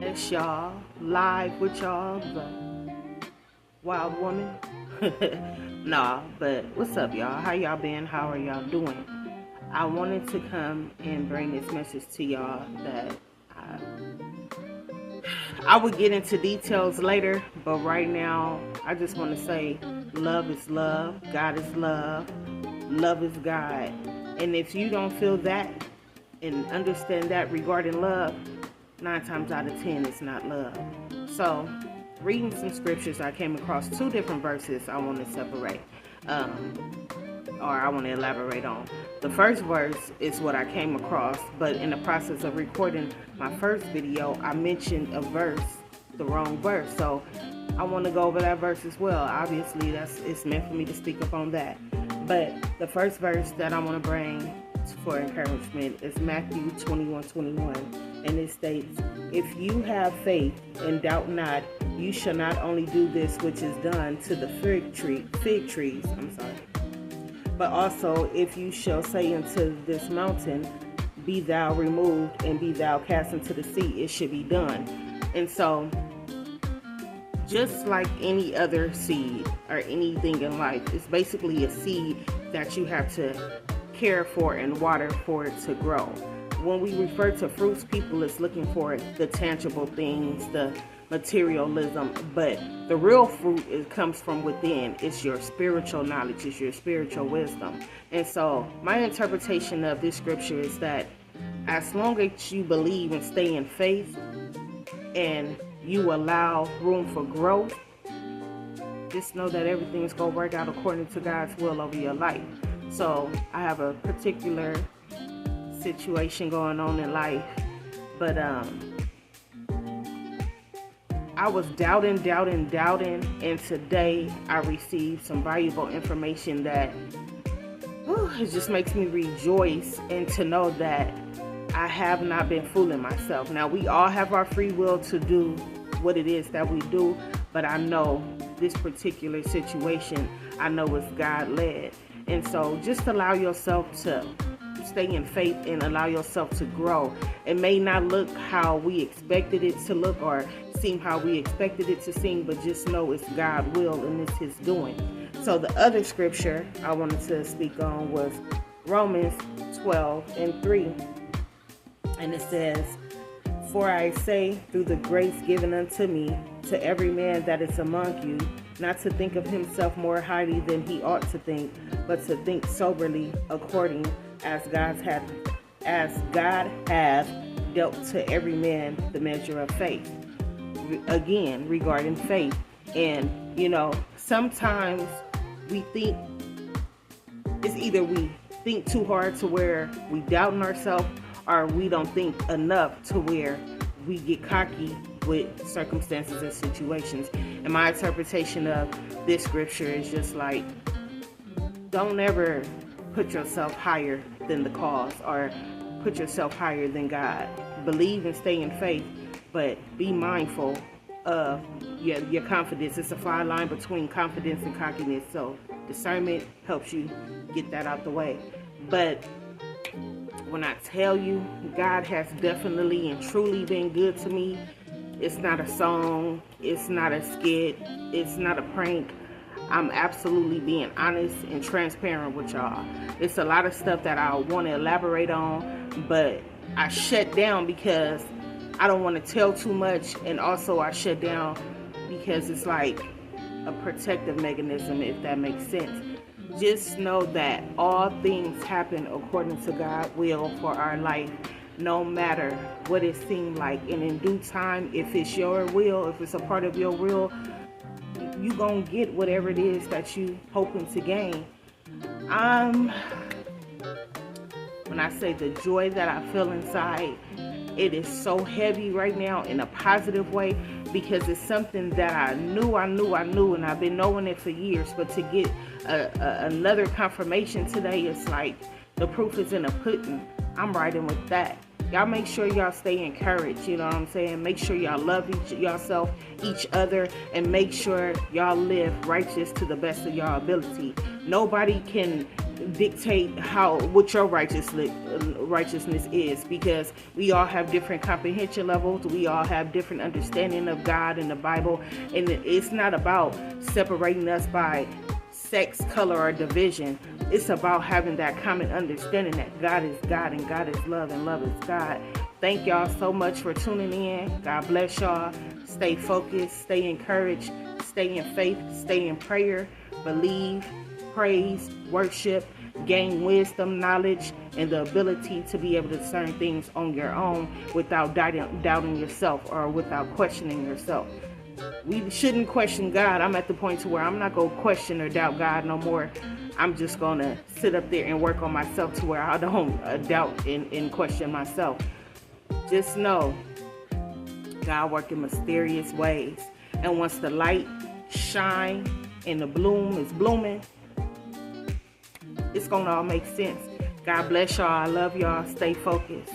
It's y'all live with y'all, the wild woman. Nah, but what's up, y'all? How y'all been? How are y'all doing? I wanted to come and bring this message to y'all that I would get into details later, but right now I just want to say love is love, God is love is God. And if you don't feel that and understand that regarding love, 9 times out of 10 it's not love. So, reading some scriptures, I came across 2 different verses I want to separate, or I want to elaborate on. The first verse is what I came across, but in the process of recording my first video, I mentioned a verse, the wrong verse. So, I want to go over that verse as well. Obviously, it's meant for me to speak up on that. But the first verse that I want to bring for encouragement is Matthew 21:21, and it states, "If you have faith and doubt not, you shall not only do this which is done to the fig trees, but also if you shall say unto this mountain, be thou removed and be thou cast into the sea, it should be done." And so, just like any other seed or anything in life, it's basically a seed that you have to care for and water for it to grow. When we refer to fruits, people is looking for the tangible things, the materialism, but the real fruit, it comes from within. It's your spiritual knowledge, it's your spiritual wisdom. And so my interpretation of this scripture is that as long as you believe and stay in faith and you allow room for growth, just know that everything's going to work out according to God's will over your life. So I have a particular situation going on in life, but I was doubting, and today I received some valuable information that it just makes me rejoice, and to know that I have not been fooling myself. Now, we all have our free will to do what it is that we do, but I know this particular situation, I know it's God-led. And so just allow yourself to stay in faith and allow yourself to grow. It may not look how we expected it to look or seem how we expected it to seem, but just know it's God's will and it's His doing. So the other scripture I wanted to speak on was Romans 12:3. And it says, "For I say, through the grace given unto me, to every man that is among you, not to think of himself more highly than he ought to think, but to think soberly, according as God hath dealt to every man the measure of faith." Again, regarding faith. And, sometimes we think it's either we think too hard to where we doubt in ourselves, or we don't think enough to where we get cocky with circumstances and situations. And my interpretation of this scripture is just like, don't ever put yourself higher than the cause or put yourself higher than God. Believe and stay in faith, but be mindful of your confidence. It's a fine line between confidence and cockiness, so discernment helps you get that out the way. But when I tell you, God has definitely and truly been good to me. It's not a song, it's not a skit, it's not a prank. I'm absolutely being honest and transparent with y'all. It's a lot of stuff that I want to elaborate on, but I shut down because I don't want to tell too much, and also I shut down because it's like a protective mechanism, if that makes sense. Just know that all things happen according to God's will for our life, no matter what it seems like. And in due time, if it's your will, if it's a part of your will, you gonna get whatever it is that you hoping to gain. When I say the joy that I feel inside, it is so heavy right now in a positive way, because it's something that I knew, and I've been knowing it for years. But to get another confirmation today, it's like the proof is in the pudding. I'm riding with that. Y'all make sure y'all stay encouraged, you know what I'm saying? Make sure y'all love each other, and make sure y'all live righteous to the best of y'all ability. Nobody can dictate what your righteousness is, because we all have different comprehension levels. We all have different understanding of God and the Bible, and it's not about separating us by sex, color, or division. It's about having that common understanding that God is God and God is love and love is God. Thank y'all so much for tuning in. God bless y'all. Stay focused, stay encouraged, stay in faith, stay in prayer, believe, praise, worship, gain wisdom, knowledge, and the ability to be able to discern things on your own without doubting yourself or without questioning yourself. We shouldn't question God. I'm at the point to where I'm not going to question or doubt God no more. I'm just going to sit up there and work on myself to where I don't doubt and question myself. Just know God works in mysterious ways. And once the light shine and the bloom is blooming, it's going to all make sense. God bless y'all. I love y'all. Stay focused.